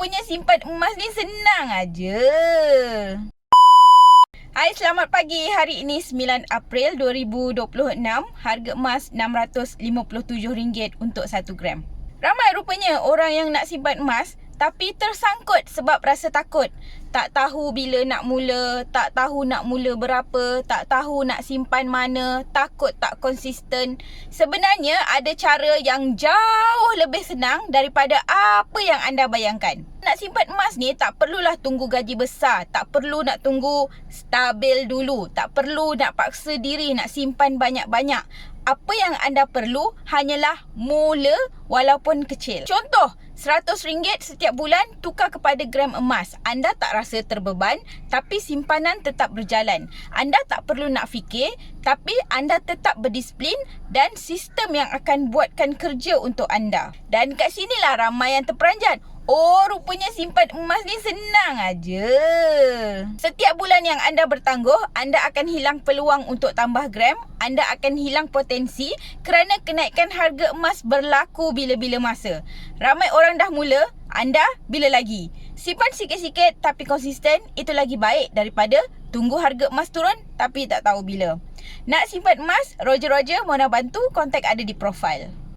rupanya simpan emas ni senang aja. Hai, selamat pagi. Hari ini 9 April 2026. Harga emas RM657 untuk 1 gram. Ramai rupanya orang yang nak simpan emas tapi tersangkut sebab rasa takut. Tak tahu bila nak mula, tak tahu nak mula berapa, tak tahu nak simpan mana, takut tak konsisten. Sebenarnya ada cara yang jauh lebih senang daripada apa yang anda bayangkan. Nak simpan emas ni tak perlulah tunggu gaji besar, tak perlu nak tunggu stabil dulu, tak perlu nak paksa diri nak simpan banyak-banyak. Apa yang anda perlu hanyalah mula walaupun kecil. Contoh, RM100 setiap bulan tukar kepada gram emas. Anda tak rasa terbeban tapi simpanan tetap berjalan. Anda tak perlu nak fikir tapi anda tetap berdisiplin dan sistem yang akan buatkan kerja untuk anda. Dan kat sinilah ramai yang terperanjat. Oh, rupanya simpan emas ni senang aja. Setiap bulan yang anda bertangguh, anda akan hilang peluang untuk tambah gram. Anda akan hilang potensi kerana kenaikan harga emas berlaku bila-bila masa. Ramai orang dah mula, anda bila lagi? Simpan sikit-sikit tapi konsisten, itu lagi baik daripada tunggu harga emas turun tapi tak tahu bila. Nak simpan emas? Roger, mau nak bantu? Kontak ada di profil.